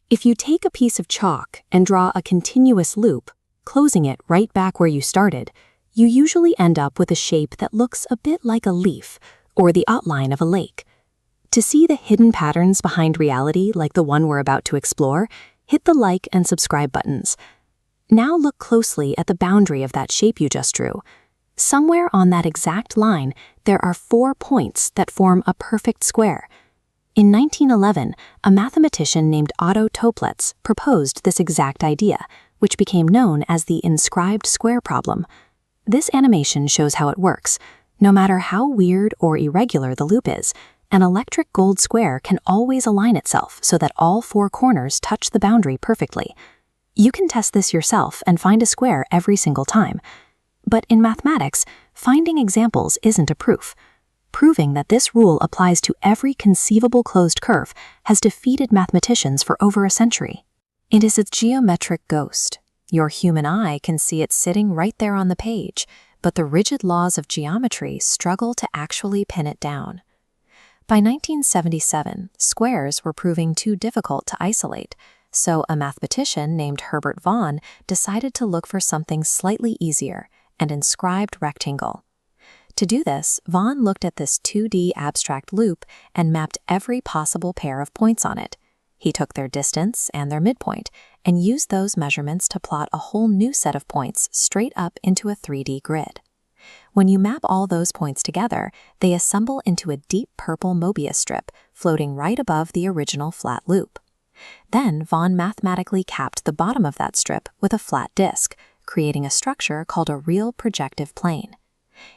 If you take a piece of chalk and draw a continuous loop, closing it right back where you started, you usually end up with a shape that looks a bit like a leaf or the outline of a lake. To see the hidden patterns behind reality like the one we're about to explore, hit the like and subscribe buttons. Now look closely at the boundary of that shape you just drew. Somewhere on that exact line, there are 4 points that form a perfect square. In 1911, a mathematician named Toeplitz proposed this exact idea, which became known as the inscribed square problem. This animation shows how it works. No matter how weird or irregular the loop is, an electric gold square can always align itself so that all 4 corners touch the boundary perfectly. You can test this yourself and find a square every single time. But in mathematics, finding examples isn't a proof. Proving that this rule applies to every conceivable closed curve has defeated mathematicians for over a century. It is a geometric ghost. Your human eye can see it sitting right there on the page, but the rigid laws of geometry struggle to actually pin it down. By 1977, squares were proving too difficult to isolate, so a mathematician named Herbert Von decided to look for something slightly easier, an inscribed rectangle. To do this, Von looked at this 2D abstract loop and mapped every possible pair of points on it. He took their distance and their midpoint and used those measurements to plot a whole new set of points straight up into a 3D grid. When you map all those points together, they assemble into a deep purple Mobius strip floating right above the original flat loop. Then Von mathematically capped the bottom of that strip with a flat disk, creating a structure called a real projective plane.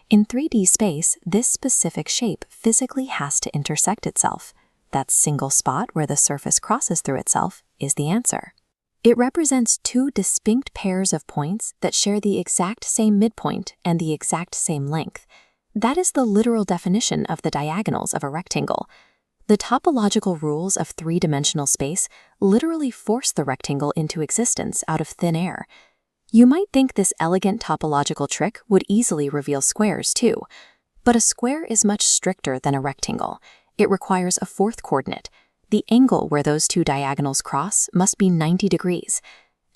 In 3D space, this specific shape physically has to intersect itself. That single spot where the surface crosses through itself is the answer. It represents 2 distinct pairs of points that share the exact same midpoint and the exact same length. That is the literal definition of the diagonals of a rectangle. The topological rules of 3-dimensional space literally force the rectangle into existence out of thin air. You might think this elegant topological trick would easily reveal squares too, but a square is much stricter than a rectangle. It requires a 4th coordinate. The angle where those 2 diagonals cross must be 90 degrees.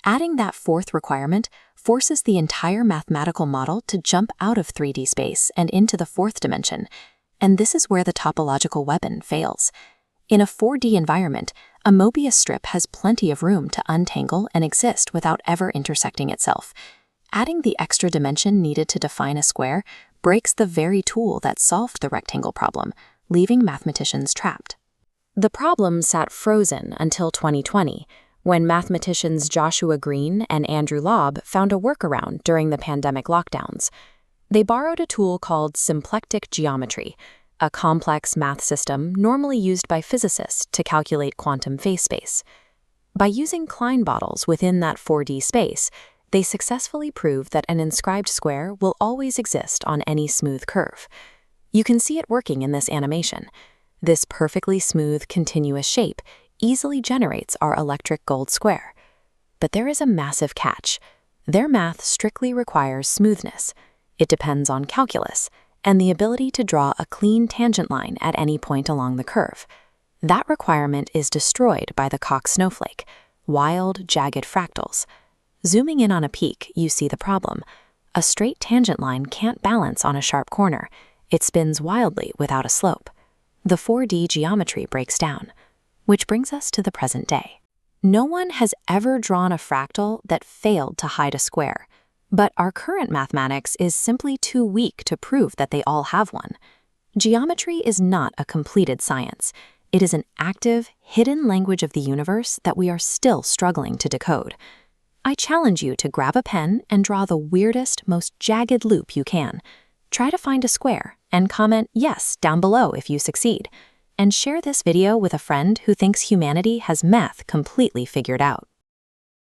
Adding that 4th requirement forces the entire mathematical model to jump out of 3D space and into the 4th dimension. And this is where the topological weapon fails. In a 4D environment, a Mobius strip has plenty of room to untangle and exist without ever intersecting itself. Adding the extra dimension needed to define a square breaks the very tool that solved the rectangle problem, leaving mathematicians trapped. The problem sat frozen until 2020, when mathematicians Joshua Green and Andrew Lobb found a workaround during the pandemic lockdowns. They borrowed a tool called symplectic geometry, a complex math system normally used by physicists to calculate quantum phase space. By using Klein bottles within that 4D space, they successfully proved that an inscribed square will always exist on any smooth curve. You can see it working in this animation. This perfectly smooth, continuous shape easily generates our electric gold square. But there is a massive catch. Their math strictly requires smoothness. It depends on calculus and the ability to draw a clean tangent line at any point along the curve. That requirement is destroyed by the Koch snowflake, wild, jagged fractals. Zooming in on a peak, you see the problem. A straight tangent line can't balance on a sharp corner. It spins wildly without a slope. The 4D geometry breaks down, which brings us to the present day. No one has ever drawn a fractal that failed to hide a square. But our current mathematics is simply too weak to prove that they all have one. Geometry is not a completed science. It is an active, hidden language of the universe that we are still struggling to decode. I challenge you to grab a pen and draw the weirdest, most jagged loop you can. Try to find a square and comment yes down below if you succeed. And share this video with a friend who thinks humanity has math completely figured out.